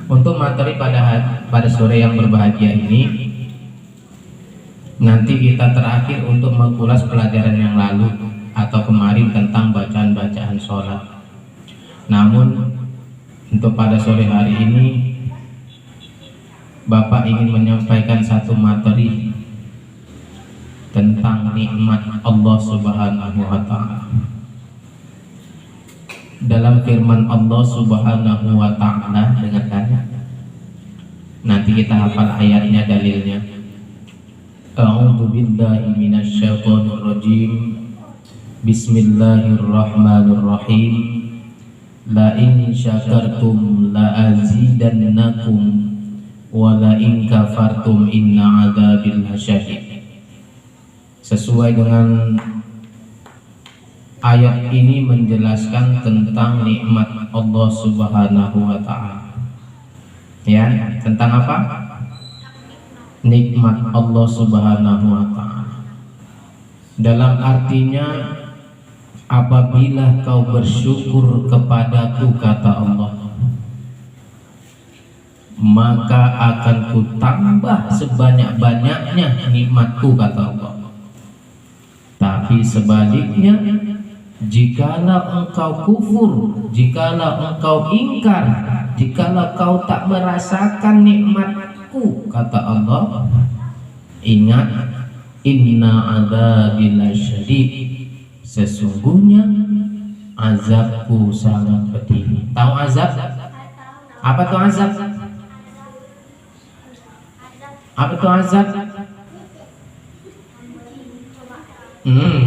Untuk materi pada sore yang berbahagia ini, nanti kita terakhir untuk mengulas pelajaran yang lalu atau kemarin tentang bacaan-bacaan sholat. Namun untuk pada sore hari ini, Bapak ingin menyampaikan satu materi tentang nikmat Allah Subhanahu wa Ta'ala. Dalam firman Allah Subhanahu wa Ta'ala, dengarkan. Nanti kita hafal ayatnya, dalilnya. A'udzu billahi minasyaitonir rajim. Bismillahirrahmanirrahim. La in syakartum la azidannakum wa la in kafartum inna adzabil lasyadid. Sesuai dengan ayat ini menjelaskan tentang nikmat Allah Subhanahu wa Ta'ala. Ya, tentang apa? Nikmat Allah Subhanahu wa Ta'ala. Dalam artinya, apabila kau bersyukur kepadaku, kata Allah, maka akan kutambah sebanyak-banyaknya nikmatku, kata Allah. Tapi sebaliknya, jikalau engkau kufur, jikalau engkau ingkar, jikalau kau tak merasakan nikmatku, kata Allah, ingat, inna adzabil lasyadid, sesungguhnya azabku sangat pedih. Tahu azab? Apa tuh azab? Apa tuh azab?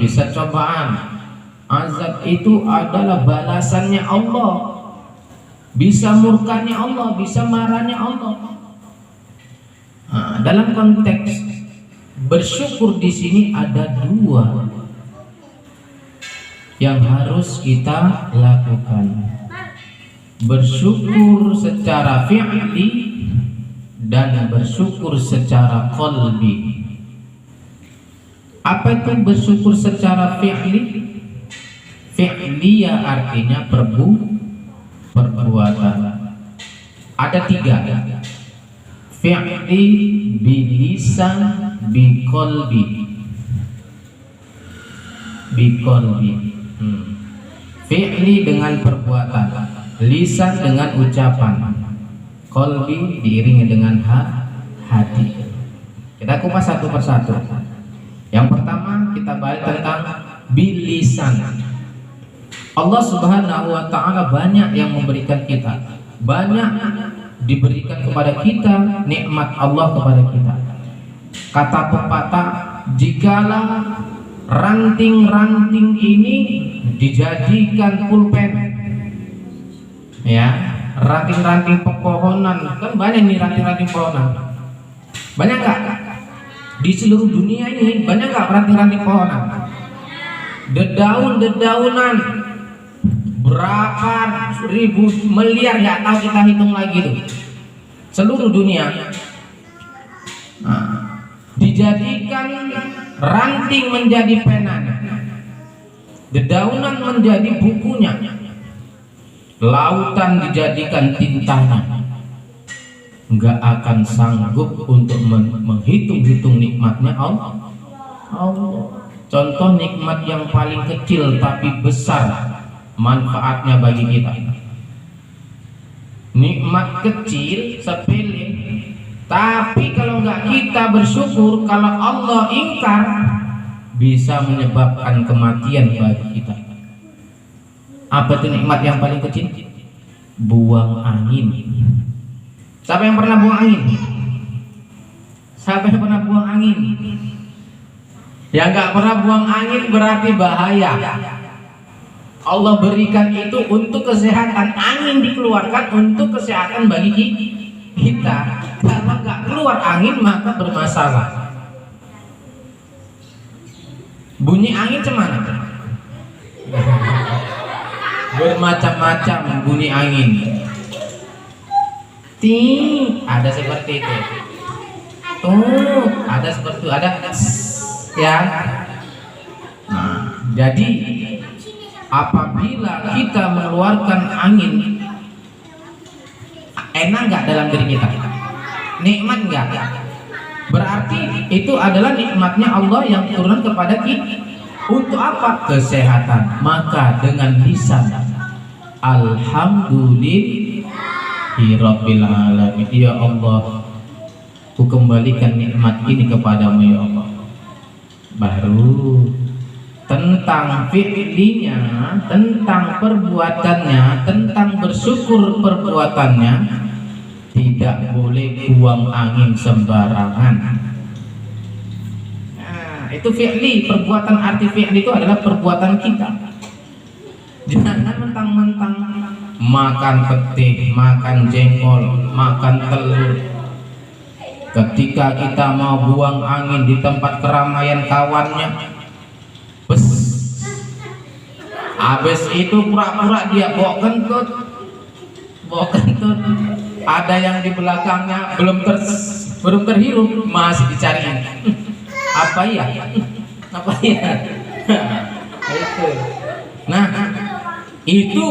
Bisa cobaan. Azab itu adalah balasannya Allah. Bisa murkanya Allah, bisa marahnya Allah. Dalam konteks bersyukur di sini ada dua yang harus kita lakukan. Bersyukur secara fi'li dan bersyukur secara qalbi. Apa itu bersyukur secara fi'li? Fi'liya artinya perbuatan. Ada tiga. Fi'li, bilisan, biqalbi. Biqalbi. Fi'li dengan perbuatan, lisan dengan ucapan, qalbi diiringi dengan hati. Kita kupas satu persatu. Yang pertama kita bahas tentang bilisan. Allah Subhanahu wa Ta'ala banyak yang memberikan kita, banyak diberikan kepada kita nikmat Allah kepada kita. Kata pepatah, jikalau ranting-ranting ini dijadikan pulpen, ya, ranting-ranting pepohonan, kan banyak nih ranting-ranting pohonan, banyak nggak? Di seluruh dunia ini banyak nggak ranting-ranting pohonan? Dedaunan berapa ribu miliar, nggak tahu kita hitung lagi tuh. Seluruh dunia dijadikan ranting menjadi penanya, dedaunan menjadi bukunya, lautan dijadikan tintanya. Nggak akan sanggup untuk menghitung-hitung nikmatnya Allah. Contoh nikmat yang paling kecil tapi besar manfaatnya bagi kita. Nikmat kecil, sepele, tapi kalau nggak kita bersyukur, kalau Allah ingkar, bisa menyebabkan kematian bagi kita. Apa itu nikmat yang paling kecil? Buang angin. Siapa yang pernah buang angin? Siapa yang pernah buang angin? Yang nggak pernah buang angin berarti bahaya. Allah berikan itu untuk kesehatan. Angin dikeluarkan untuk kesehatan bagi kita. Kalau nggak keluar angin maka bermasalah. Bunyi angin cemana? Bermacam-macam bunyi angin. Ting, ada seperti itu. Tuh, ada seperti itu, ada ya. Nah, jadi apabila kita mengeluarkan angin, Enak nggak dalam diri kita? Nikmat nggak? Berarti itu adalah nikmatnya Allah yang turun kepada kita. Untuk apa? Kesehatan. Maka dengan lisan alhamdulillahirabbil alamin. Ya Allah, ku kembalikan nikmat ini kepadamu ya Allah. Baru tentang fi'linya, tentang perbuatannya, tentang bersyukur perbuatannya, tidak boleh buang angin sembarangan. Nah, itu fi'li, perbuatan. Arti fi'li itu adalah perbuatan kita. Jangan mentang-mentang makan petik, makan jengkol, makan telur. Ketika kita mau buang angin di tempat keramaian kawannya, bes, habis itu pura-pura dia bawa kentut. Ada yang di belakangnya belum terhirup, masih dicariin. Apa ya? Itu. Nah, itu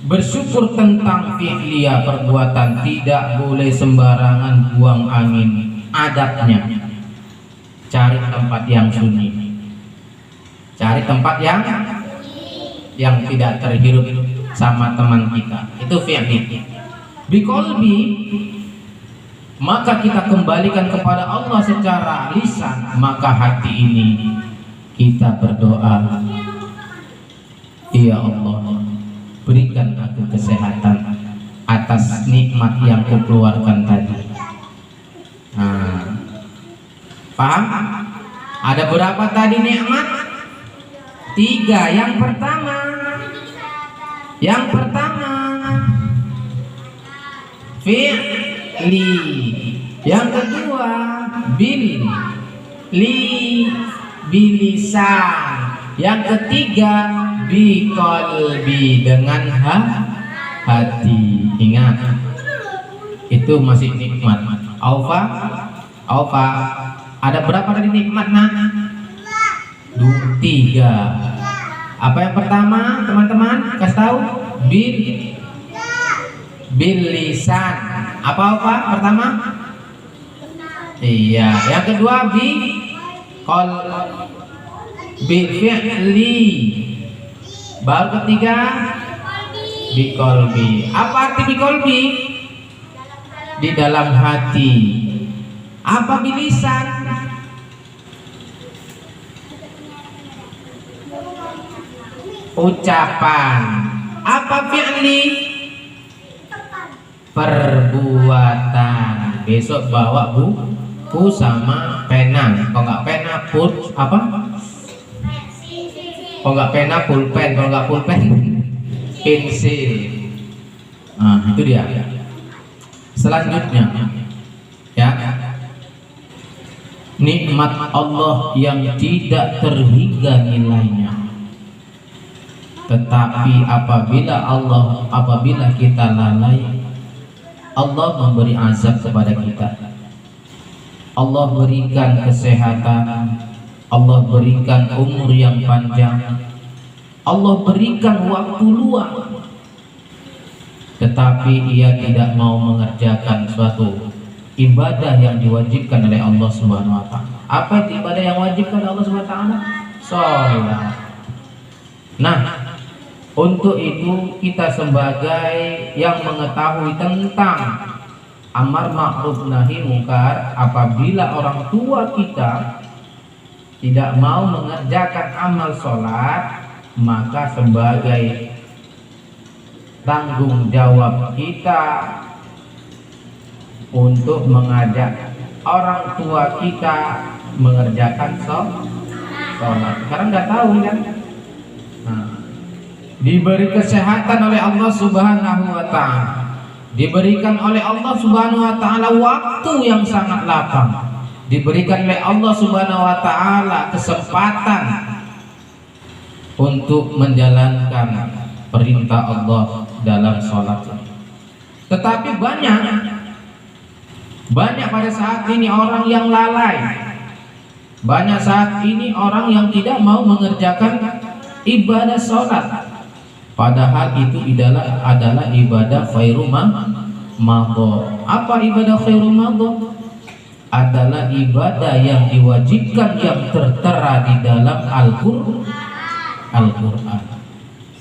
bersyukur tentang fi'liyah, perbuatan. Tidak boleh sembarangan buang angin. Adabnya, cari tempat yang sunyi, cari tempat yang tidak terhirup sama teman kita. Itu fi'li. Biqalbi, maka kita kembalikan kepada Allah secara lisan. Maka hati ini kita berdoa, ya Allah, berikan aku kesehatan atas nikmat yang kukeluarkan tadi. Nah, paham? Ada berapa tadi nikmat? 3. Yang pertama fi'li, yang kedua bilisan, yang ketiga biqalbi, dengan hati. Ingat, itu masih nikmat. Aufa, ada berapa tadi nikmat? 3. Apa yang pertama, teman-teman? Kasih tahu. Bil lisan. Apa pertama? Iya. Yang kedua bil fi'li. Baru ketiga biqalbi. Apa arti biqalbi? Di dalam hati. Apa bilisan? Ucapan. Apa fi'li? Perbuatan. Besok bawa buku sama pena. Kalau nggak pena, kalau nggak pena pulpen, kalau nggak pulpen pensil. Nah, itu dia. Selanjutnya, ya, nikmat Allah yang tidak terhingga nilainya. Tetapi apabila kita lalai, Allah memberi azab kepada kita. Allah berikan kesehatan, Allah berikan umur yang panjang, Allah berikan waktu luang, tetapi ia tidak mau mengerjakan suatu ibadah yang diwajibkan oleh Allah Subhanahu wa taala. Apa itu ibadah yang wajibkan oleh Allah Subhanahu wa taala? Salat. Nah, untuk itu kita sebagai yang mengetahui tentang amar ma'ruf nahi mungkar, apabila orang tua kita tidak mau mengerjakan amal sholat, maka sebagai tanggung jawab kita untuk mengajak orang tua kita mengerjakan sholat. Sekarang nggak tahu kan? Nah, diberi kesehatan oleh Allah Subhanahu wa taala, diberikan oleh Allah Subhanahu wa taala waktu yang sangat lapang, diberikan oleh Allah Subhanahu wa taala kesempatan untuk menjalankan perintah Allah dalam sholat. Tetapi banyak pada saat ini orang yang lalai, banyak saat ini orang yang tidak mau mengerjakan ibadah sholat. Padahal itu adalah ibadah khairu madho. Apa ibadah khairu madho? Adalah ibadah yang diwajibkan, yang tertera di dalam Al-Qur'an.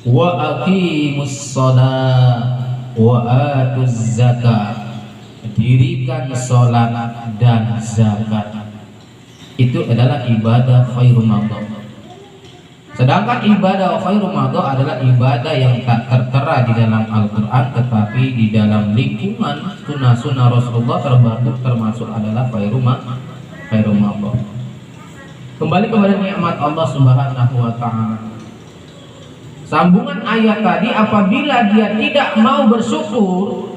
Wa aqimus shalah wa atuz zakat. Dirikan sholat dan zakat. Itu adalah ibadah khairu madho. Sedangkan ibadah khairu madho adalah ibadah yang tak tertera di dalam Al-Quran, tetapi di dalam lingkungan sunnah-sunnah Rasulullah termasuk adalah khairu madho. Kembali kepada nikmat Allah Subhanahu wa ta'ala. Sambungan ayat tadi, apabila dia tidak mau bersyukur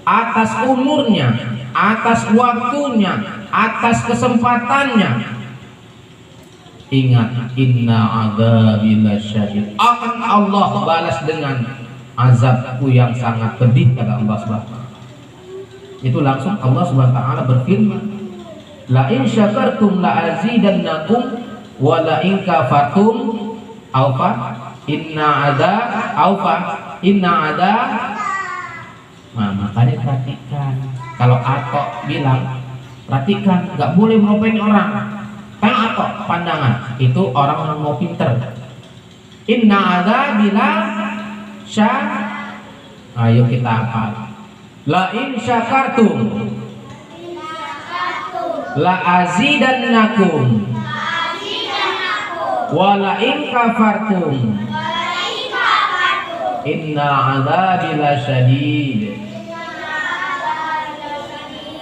atas umurnya, atas waktunya, atas kesempatannya, ingat, inna adzabi lasyadid, akan Allah balas dengan azabku yang sangat pedih, kata Allah Subhanahu. Itu langsung Allah Subhanahu wa taala berfirman, la in syakartum la azidannakum wa la in kafartum aufa inna ada. Nah, makanya perhatikan, kalau Atok bilang perhatikan, nggak boleh meropeni orang. Kan Atok pandangan itu orang yang mau pinter. Inna ada bila ayo kita hafal. La in syakartum la azidannakum wa la in kafartum inna adzabi lasyadid.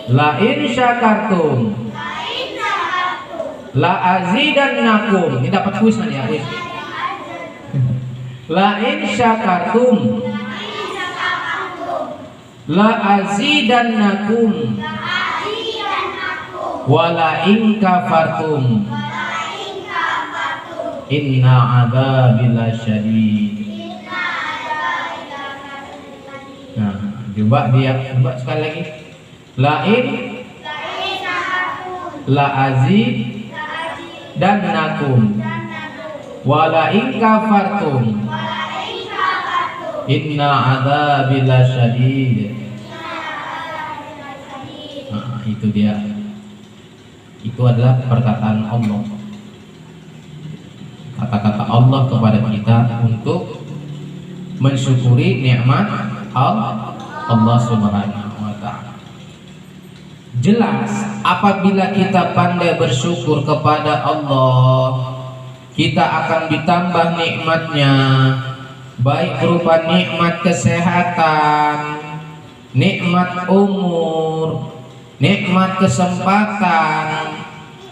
La in syakartum la azidannakum. Ini dapat kuis nanti ya, kuis. La in syakartum la azidannakum wa la in kafartum inna adzabi lasyadid. Nah, coba sekali lagi. Lain la azid dan nakum wa la in kafartum inna adzabi lasyadid. Nah, itu dia. Itu adalah perkataan Allah. Kata-kata Allah kepada kita untuk mensyukuri nikmat Allah Subhanahu wa ta'ala. Jelas, apabila kita pandai bersyukur kepada Allah, kita akan ditambah nikmatnya, baik berupa nikmat kesehatan, nikmat umur, nikmat kesempatan,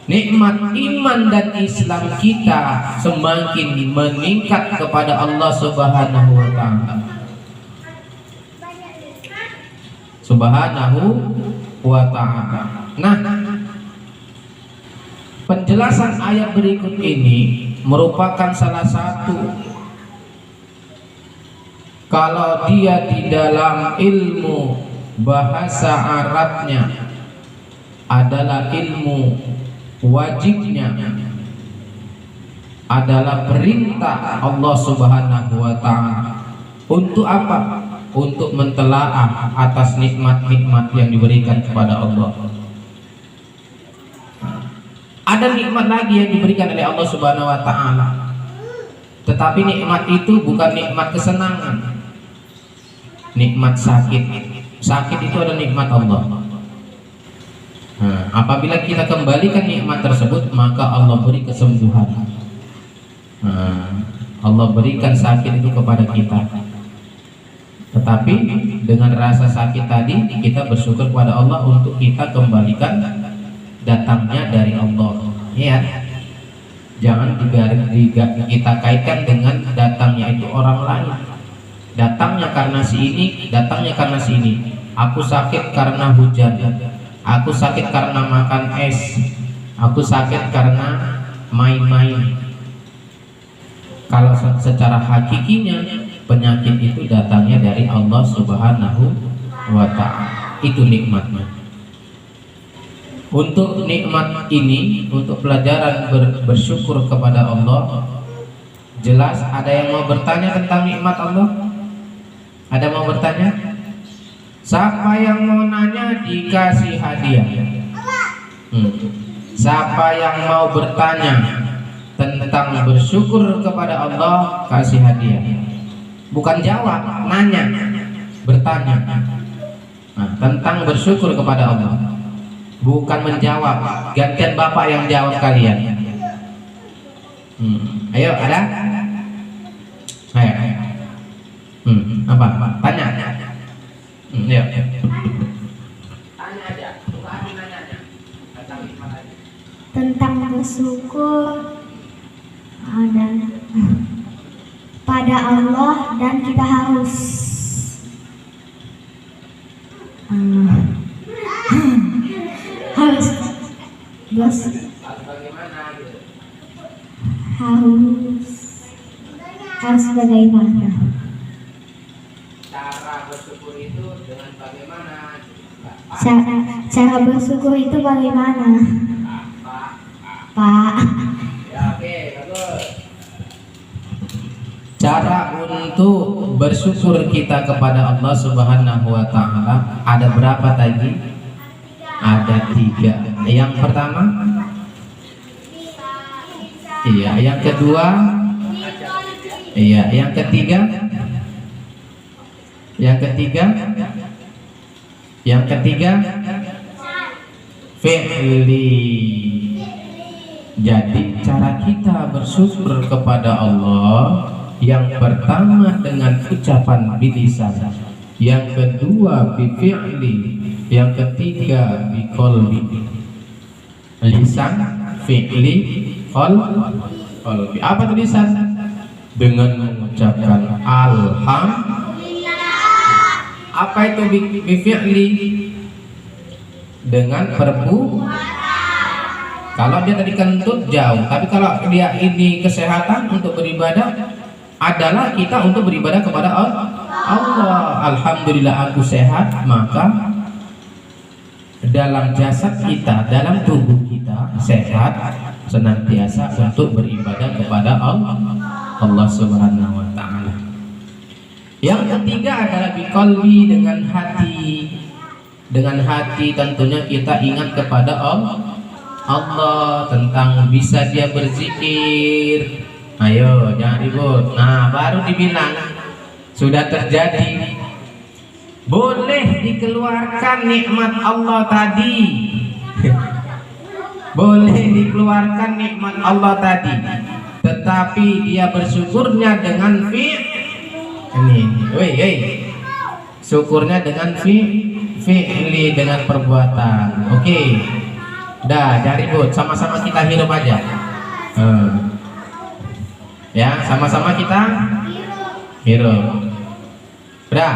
nikmat iman dan Islam kita semakin meningkat kepada Allah Subhanahu wa ta'ala. Nah, penjelasan ayat berikut ini merupakan salah satu, kalau dia di dalam ilmu bahasa Arabnya adalah ilmu wajibnya, adalah perintah Allah Subhanahu wa ta'ala. Untuk apa? Untuk mentelaah atas nikmat-nikmat yang diberikan kepada Allah. Ada nikmat lagi yang diberikan oleh Allah Subhanahu wa ta'ala, tetapi nikmat itu bukan nikmat kesenangan. Nikmat sakit. Sakit itu adalah nikmat Allah. Nah, apabila kita kembalikan nikmat tersebut, maka Allah beri kesembuhan. Nah, Allah berikan sakit itu kepada kita. Tetapi dengan rasa sakit tadi, kita bersyukur kepada Allah untuk kita kembalikan datangnya dari Allah. Ya, jangan kita kaitkan dengan datangnya itu orang lain. Datangnya karena si ini, datangnya karena si ini. Aku sakit karena hujan, aku sakit karena makan es, aku sakit karena main-main. Kalau secara hakikinya, penyakit itu datangnya dari Allah Subhanahu wa ta'ala. Itu nikmatnya. Untuk nikmat ini, untuk pelajaran bersyukur kepada Allah, Jelas? Ada yang mau bertanya tentang nikmat Allah? Ada mau bertanya? Siapa yang mau nanya dikasih hadiah. Siapa yang mau bertanya tentang bersyukur kepada Allah, kasih hadiah. Bukan jawab, nanya, bertanya. Nah, tentang bersyukur kepada Allah, bukan menjawab. Gantian bapak yang jawab kalian. Ayo, ada? Ayo. Apa? Tanya. Ayo. Tanya aja. Nanya aja. Tentang bersyukur ada pada Allah, dan kita harus harus bagaimana? Cara bersyukur itu dengan bagaimana? Cara bersyukur itu bagaimana? Pak. Ya, oke, bagus. Cara untuk bersyukur kita kepada Allah Subhanahu wa Ta'ala ada berapa tadi? Ada 3. Yang pertama, iya. Yang kedua, iya. Yang ketiga, fi'li. Jadi cara kita bersyukur kepada Allah, yang pertama dengan ucapan bilisan, yang kedua bifi'li, yang ketiga biqalbi. Lisan, fi'li, qalbi. Apa tulisan? Dengan mengucapkan alhamdulillah. Apa itu bifi'li? Dengan perbuatan. Kalau dia tadi kentut jauh, tapi kalau dia ini kesehatan untuk beribadah, adalah kita untuk beribadah kepada Allah. Alhamdulillah aku sehat, maka dalam jasad kita, dalam tubuh kita sehat, senantiasa untuk beribadah kepada Allah Subhanahu wa Ta'ala. Yang ketiga adalah biqalbi, dengan hati. Dengan hati tentunya kita ingat kepada Allah, tentang bisa dia berzikir. Ayo, jangan ribut. Nah, baru dibilang sudah terjadi. Boleh dikeluarkan nikmat Allah tadi. Boleh dikeluarkan nikmat Allah tadi, tetapi dia bersyukurnya dengan syukurnya dengan fi'li, dengan perbuatan. Oke. Dah, jangan ribut, sama-sama kita hidup aja. Ya, sama-sama kita hidup. Udah.